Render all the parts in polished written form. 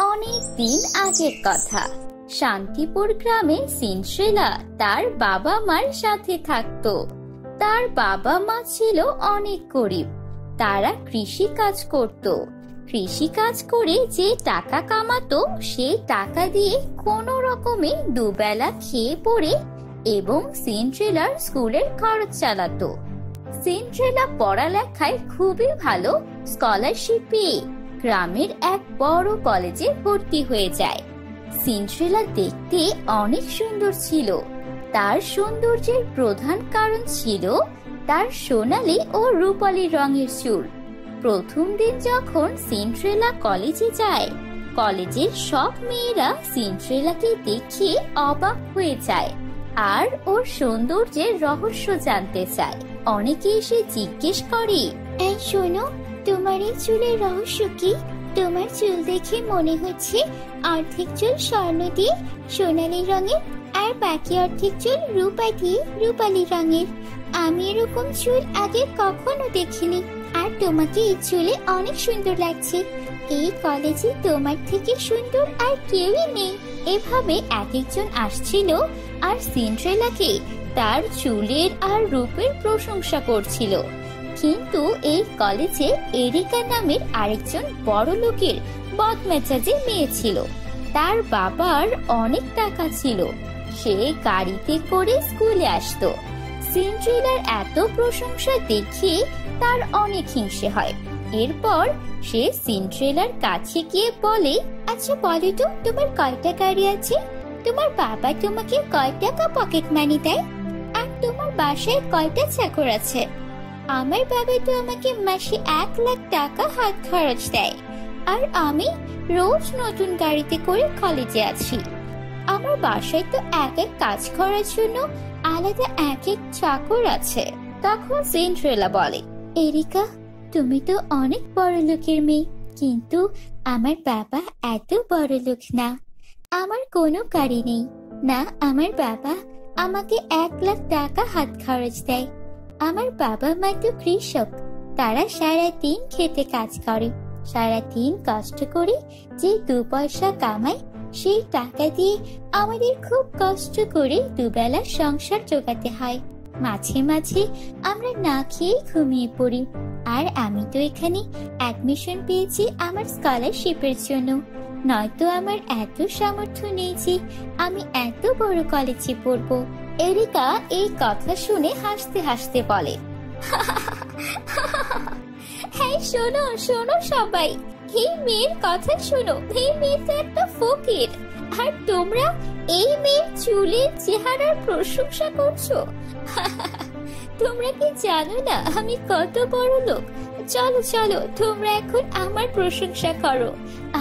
অনেক দিন আগের কথা। শান্তিপুর গ্রামে সিন্ড্রেলা তার বাবা মার সাথে থাকতো। তার বাবা মা ছিল অনেক গরিব। তারা কৃষি কাজ করত। কৃষি কাজ করে যে টাকা কামাতো সেই টাকা দিয়ে কোনো রকমে দুবেলা খেয়ে পড়ে এবং সিন্ড্রেলার স্কুলের খরচ চালাতো। সিন্ড্রেলা পড়ালেখায় খুবই ভালো স্কলারশিপ পেয়ে গ্রামের এক বড় কলেজে ভর্তি হয়ে যায়। সিন্ড্রেলা দেখতে অনেক সুন্দর ছিল। তার সৌন্দর্যের প্রধান কারণ ছিল তার সোনালী ও রূপালী রঙের চুল। প্রথম দিন যখন সিন্ড্রেলা কলেজে যায়, কলেজের সব মেয়েরা সিন্ড্রেলাকে দেখে অবাক হয়ে যায় আর ওর সৌন্দর্যের রহস্য জানতে চায়। অনেকে এসে জিজ্ঞেস করে, এই শোনো, তোমার এই চুলের রহস্য কি? তোমার চুল দেখে মনে হচ্ছে অর্ধেক চুল স্বর্ণ দিয়ে সোনালী রঙের আর বাকি অর্ধেক চুল রূপা দিয়ে রূপালী রঙের। আমি এরকম চুল আগে কখনো দেখিনি, আর তোমাকে এই চুলে অনেক সুন্দর লাগছে। এই কলেজে তোমার থেকে সুন্দর আর কেউই নেই। এভাবে এক একজন আসছিল আর সিন্ড্রেলাকে তার চুলের আর রূপের প্রশংসা করছিল। কিন্তু এই কলেজে এরিকা নামের আরেকজন বড় লোকের বদমেজাজে মেয়ে ছিল। তার বাবার অনেক টাকা ছিল। সে গাড়িতে করে স্কুলে আসতো। সিন্ড্রেলার এত প্রশংসা দেখে তার অনেক হিংসে হয়। এরপর সে সিন্ড্রেলার কাছে গিয়ে বলে, আচ্ছা বলো তো, তোমার কয়টা গাড়ি আছে? তোমার বাবা তোমাকে কয় টাকা পকেট মানি দেয়? আর তোমার বাসায় কয়টা চাকর আছে? আমার বাবা তো আমাকে মাসে 1,00,000 টাকা হাত খরচ দেয়, আর আমি রোজ নতুন গাড়িতে করে কলেজে আছি। আমার বাসায় তো এক এক কাজ করার জন্য আলাদা এক এক চাকর আছে। তখন সিন্ড্রেলা বলে, এরিকা, তুমি তো অনেক বড় লোকের মেয়ে, কিন্তু আমার বাবা এত বড় লোক না। আমার কোনো গাড়ি নেই না, আমার বাবা আমাকে 1,00,000 টাকা হাত খরচ দেয়। আমার বাবা মা তো কৃষক। তারা সারাদিন খেতে কাজ করে, সারাদিন কষ্ট করে যে 2 পয়সা কামায় সেই টাকা দিয়ে আমাদের খুব কষ্ট করে দুবেলা সংসার জোগাতে হয়। মাঝে মাঝে আমরা না খেয়ে ঘুমিয়ে পড়ি। আর আমি তো এখানে অ্যাডমিশন পেয়েছি আমার স্কলারশিপের জন্য, নয়তো আমার এত সামর্থ্য নেই যে আমি এত বড় কলেজে পড়বো। এরিকা এই কথা শুনে হাসতে হাসতে বলে, হ্যাঁ শোনো শোনো সবাই, এই মেয়ের কথা শোনো। এই মেয়ে তো একটা ফকির, আর তোমরা এই মেয়ের চুলের চেহারার প্রশংসা করছো। তোমরা কি জানো না আমি কত বড় লোক? চলো চলো, তোমরা এখন আমার প্রশংসা করো।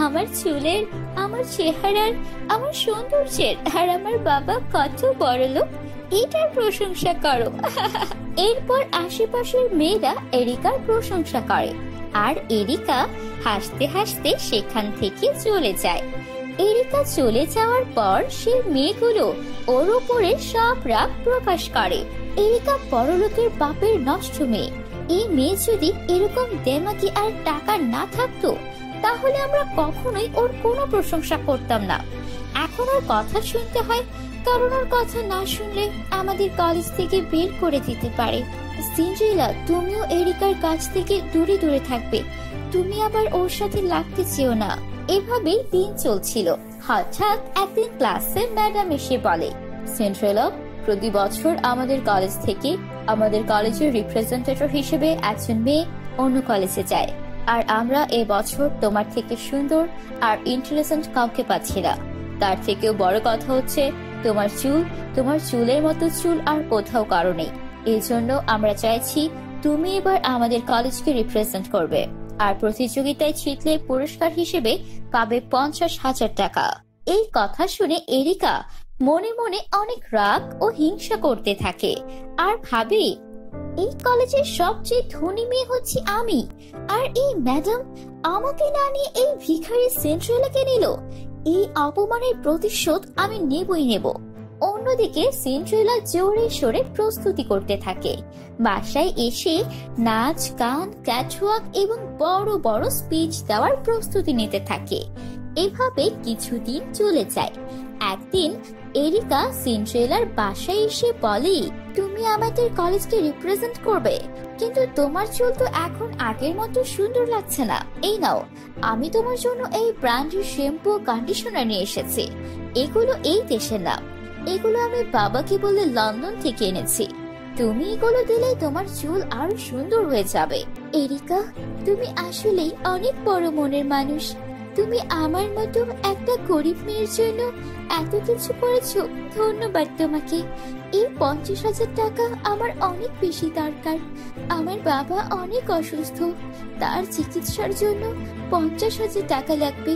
আমার চুলের, আমার চেহারার, আমার সৌন্দর্যের, আর আমার বাবা কত বড় লোক এটার প্রশংসা করো। এরপর আশেপাশের মেয়েরা এরিকার প্রশংসা করে, আর এরিকা হাসতে হাসতে সেখান থেকে চলে যায়। এরিকা চলে যাওয়ার পর সে মেয়েগুলো ওর উপরে সব রাগ প্রকাশ করে। এরিকা বড়লোকের বাপের নষ্ট মেয়ে। এই মেয়ে যদি এরকম দেমাকি আর টাকা না থাকতো তাহলে আমরা কখনোই ওর কোনো প্রশংসা করতাম না। এখন ওর কথা শুনতে হয়, কারণ ওর কথা না শুনলে আমাদের কলেজ থেকে বের করে দিতে পারে। সিন্ড্রেলা, তুমিও এরিকার কাছ থেকে দূরে দূরে থাকবে। তুমি আবার ওর সাথে লাগতে চেও না। এভাবেই দিন চলছিল। হঠাৎ একদিন ক্লাসে ম্যাডাম এসে বলে, সিন্ড্রেলা, প্রতি বছর আমাদের কলেজ থেকে আমাদের কলেজের রিপ্রেজেন্টেটিভ হিসেবে একজন মেয়ে অন্য কলেজে যায়, আর আমরা এবছর তোমার থেকে সুন্দর আর ইন্টেলিজেন্ট কাউকে পাচ্ছি না। তার থেকেও বড় কথা হচ্ছে তোমার চুলের মতো চুল আর কোথাও কারো নেই। এই জন্য আমরা চাইছি তুমি এবার আমাদের কলেজকে রিপ্রেজেন্ট করবে, আর প্রতিযোগিতায় জিতলে পুরস্কার হিসেবে পাবে 50,000 টাকা। এই কথা শুনে এরিকা মনে মনে অনেক রাগ ও হিংসা করতে থাকে, আর ভাবে, এই কলেজের সবচেয়ে ধনী মেয়ে হচ্ছে আমি, আর এই ম্যাডাম আমাকে না নিয়ে এই ভিখারি সিন্ড্রেলাকে নিল। এই অপমানের প্রতিশোধ আমি নেবই নেব। অন্যদিকে সিন্ড্রেলা জোরে সোরে প্রস্তুতি করতে থাকে। বাসায় এসে নাচ, গান, ক্যাটওয়াক এবং বড় বড় স্পিচ দেওয়ার প্রস্তুতি নিতে থাকে। এভাবে কিছুদিন চলে যায়। একদিন এরিকা সিন্ড্রেলার বাসায় এসে বলে, তুমি আমাদের কলেজকে রিপ্রেজেন্ট করবে, কিন্তু তোমার চুল তো এখন আগের মতো সুন্দর লাগছে না। এই নাও, আমি তোমার জন্য এই ব্র্যান্ডের শ্যাম্পু ও কন্ডিশনার নিয়ে এসেছি। এগুলো এই দেশের না, এগুলো আমি বাবাকে বলে লন্ডন থেকে এনেছি। তুমি এগুলো দিলেই তোমার চুল আরো সুন্দর হয়ে যাবে। এরিকা, তুমি আসলেই অনেক বড় মনের মানুষ। তুমি আমার মতো একটা গরিব মেয়ের জন্য এত কিছু করেছো, ধন্যবাদ তোমাকে। এই 50,000 টাকা আমার অনেক বেশি দরকার। আমার বাবা অনেক অসুস্থ, তার চিকিৎসার জন্য 50,000 টাকা লাগবে।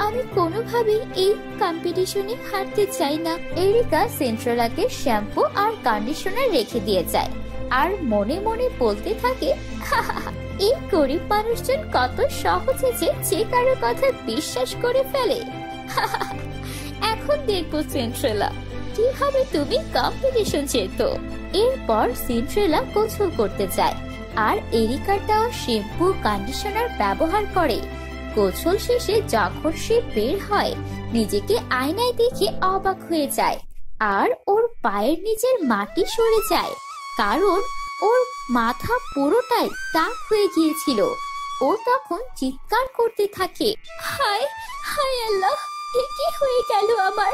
আমি কোনোভাবেই এই কম্পিটিশনে হারতে চাই না। এরিকা সিন্ড্রেলাকে শ্যাম্পু আর কন্ডিশনার রেখে দিয়ে যায় আর মনে মনে বলতে থাকে, এই গরিব মানুষজন কত সহজে যে কারো কথা বিশ্বাস করে ফেলে। এখন দেখবো সিন্ড্রেলা, কিভাবে তুমি কম্পিটিশন জেতো। এরপর সিন্ড্রেলা গোসল করতে যায় আর এরিকার দেওয়া শ্যাম্পু কন্ডিশনার ব্যবহার করে। গোসল শেষে যখন সে বের হয়, নিজেকে আয়নায় দেখে অবাক হয়ে যায় আর ওর পায়ের নিচের মাটি সরে যায়, কারণ ওর মাথা পুরোটাই টাক হয়ে গিয়েছিল। ও তখন চিৎকার করতে থাকে, হায় হায় আল্লাহ, এ কি হয়ে গেল আমার?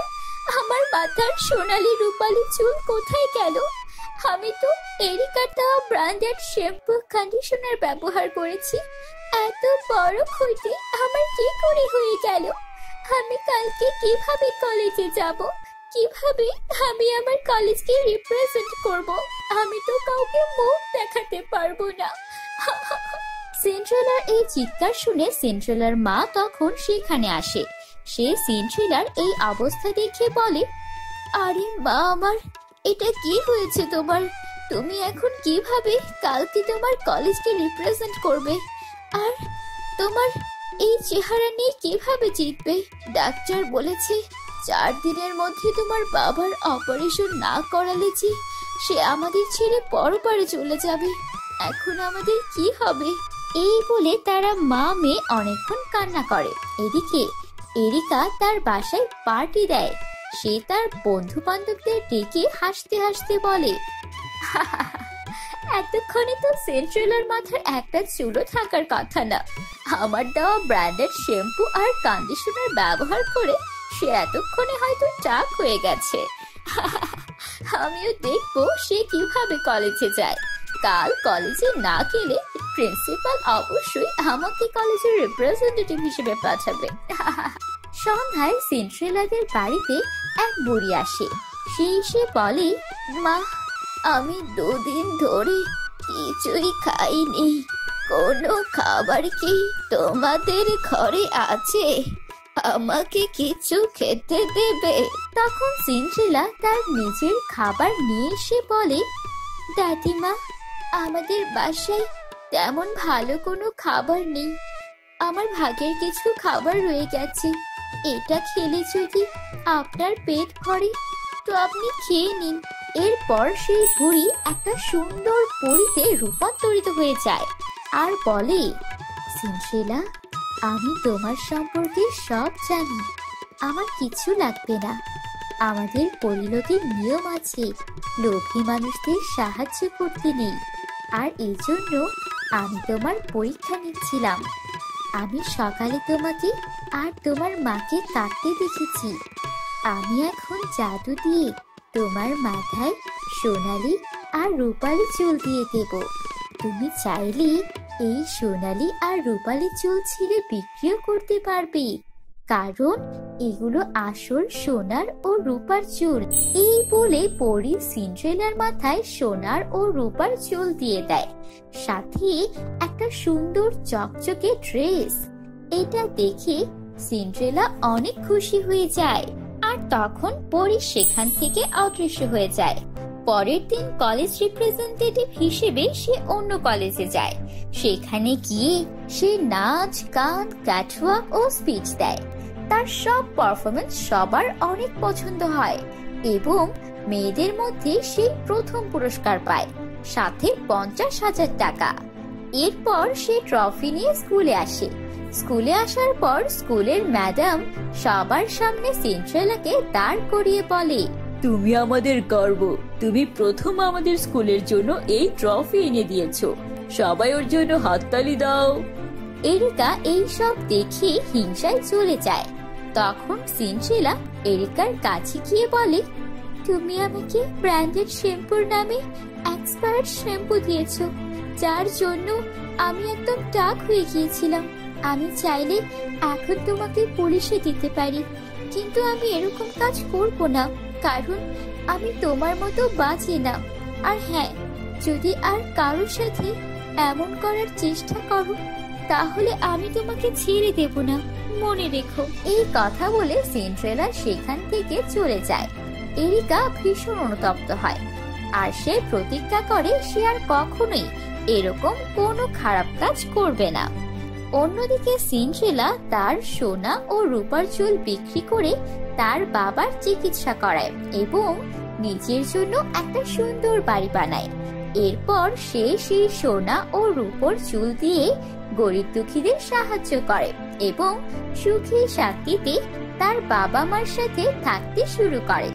আমার মাথার সোনালী রূপালী চুল কোথায় গেল? আমি তো এরিকার দেওয়া ব্র্যান্ডেড শ্যাম্পু কন্ডিশনার ব্যবহার করেছি। এত বড় ক্ষতি আমার কি করে হয়ে গেল? আমি কালকে কিভাবে কলেজে যাব? কিভাবে আমি আমার কলেজকে রিপ্রেজেন্ট করব? আমি তো কাউকে মুখ দেখাতে পারবো না। সিন্ড্রেলার এই চিৎকার শুনে সিন্ড্রেলার মা তখন সেখানে আসে। সে সিন্ড্রেলার এই অবস্থা দেখে বলে, আরে মা আমার, এটা কি হয়েছে তোমার? তুমি এখন কিভাবে কালকে তোমার কলেজকে রিপ্রেজেন্ট করবে? আর তোমার এই চেহারা নিয়ে কিভাবে জিতবে? ডাক্তার বলেছে 4 দিনের মধ্যে তোমার বাবার অপারেশন না করালে যে সে আমাদের ছেড়ে পরপারে চলে যাবে। এখন আমাদের কি হবে? এই বলে তারা মা মেয়ে অনেকক্ষণ কান্না করে। এদিকে এরিকা তার বাসায় পার্টি দেয়। সে তার বন্ধু বান্ধবদের ডেকে হাসতে হাসতে বলে, এতক্ষণে তো সিন্ড্রেলার মাথার একটা চুলও থাকার কথা না। আমার দেওয়া ব্র্যান্ডেড শ্যাম্পু আর কন্ডিশনার ব্যবহার করে সে এতক্ষণে হয়তো টাক হয়ে গেছে। আমিও দেখবো সে কিভাবে কলেজে যায়। কাল কলেজে না গেলে প্রিন্সিপাল অবশ্যই আমাকে কলেজের রিপ্রেজেন্টেটিভ হিসেবে পাঠাবে। সন্ধ্যায় সিন্ড্রেলাদের বাড়িতে এক বুড়ি আসে। সে এসে বলে, মা, আমি 2 দিন ধরে কিছুই খাইনি। কোনো খাবার কি তোমাদের ঘরে আছে? আমাকে কিছু খেতে দেবে? তখন সিন্ড্রেলা তার নিজের খাবার নিয়ে এসে বলে, দাদিমা, আমাদের বাসায় তেমন ভালো কোনো খাবার নেই। আমার ভাগের কিছু খাবার রয়ে গেছে। এটা খেলে যদি আপনার পেট ভরে তো আপনি খেয়ে নিন। এরপর সেই বুড়ি একটা সুন্দর পরীতে রূপান্তরিত হয়ে যায় আর বলে, সিন্ড্রেলা, আমি তোমার সম্পর্কে সব জানি। আমার কিছু লাগবে না। আমাদের পরিণতির নিয়ম আছে, লোভী মানুষদের সাহায্য করতে নেই। আর এই জন্য আমি তোমার পরীক্ষা নিচ্ছিলাম। আমি সকালে তোমাকে আর তোমার মাকে কাঁদতে দেখেছি। আমি এখন জাদু দিয়ে তোমার মাথায় সোনালি আর রূপালি চুল দিয়ে দেব। তুমি চাইলে এই সোনালি আর রূপালি চুল ছিঁড়ে বিক্রিও করতে পারবে, কারণ এগুলো আসল সোনার ও রূপার চুল। এই বলে পরী সিন্ড্রেলার মাথায় সোনার ও রূপার চুল দিয়ে দেয়, সাথে একটা সুন্দর চকচকে ড্রেস। এটা দেখে সিন্ড্রেলা অনেক খুশি হয়ে যায় আর তখন পরী সেখান থেকে অদৃশ্য হয়ে যায়। পরের দিন কলেজ রিপ্রেজেন্টেটিভ হিসেবে সে অন্য কলেজে যায়। সেখানে গিয়ে সে নাচ, গান, ক্যাটওয়াক ও স্পিচ দেয়। তার সব পারফরমেন্স সবার অনেক পছন্দ হয় এবং মেয়েদের মধ্যে সে প্রথম পুরস্কার পায়, সাথে 50,000 টাকা। এরপর সে ট্রফি নিয়ে স্কুলে আসে। স্কুলে আসার পর স্কুলের ম্যাডাম সবার সামনে সিন্ড্রেলাকে দাঁড় করিয়ে বলে, তুমি আমাদের গর্ব। তুমি প্রথম আমাদের স্কুলের জন্য এই ট্রফি এনে দিয়েছো। সবাই ওর জন্য হাততালি দাও। এরিকা এই সব দেখে হিংসায় চলে যায়। তখন সিন্ড্রেলা এরিকার কাছে গিয়ে বলে, তুমি আমাকে ব্র্যান্ডেড শ্যাম্পুর নামে এক্সপায়ার্ড শ্যাম্পু দিয়েছো, যার জন্য আমি একদম টাক হয়ে গিয়েছিলাম। আমি চাইলে এখন তোমাকে পুলিশে দিতে পারি, কিন্তু আমি এরকম কাজ করব না, কারণ আমি তোমার মতো বাঁচি না। আর হ্যাঁ, যদি আর কারোর সাথে এমন করার চেষ্টা করো তাহলে আমি তোমাকে ছেড়ে দেব না, মনে রেখো। এই কথা বলে সিন্ড্রেলা সেখান থেকে চলে যায়। এরিকা ভীষণ অনুতপ্ত হয়, আর সে প্রতিজ্ঞা করে সে আর কখনোই এরকম কোনো খারাপ কাজ করবে না। অন্যদিকে সিন্ড্রেলা তার সোনা ও রূপার চুল বিক্রি করে তার বাবার চিকিৎসা করায় এবং নিজের জন্য একটা সুন্দর বাড়ি বানায়। এরপর সে সেই সোনা ও রূপোর চুল দিয়ে গরিব দুঃখীদের সাহায্য করে এবং সুখী শান্তিতে তার বাবা মার সাথে থাকতে শুরু করে।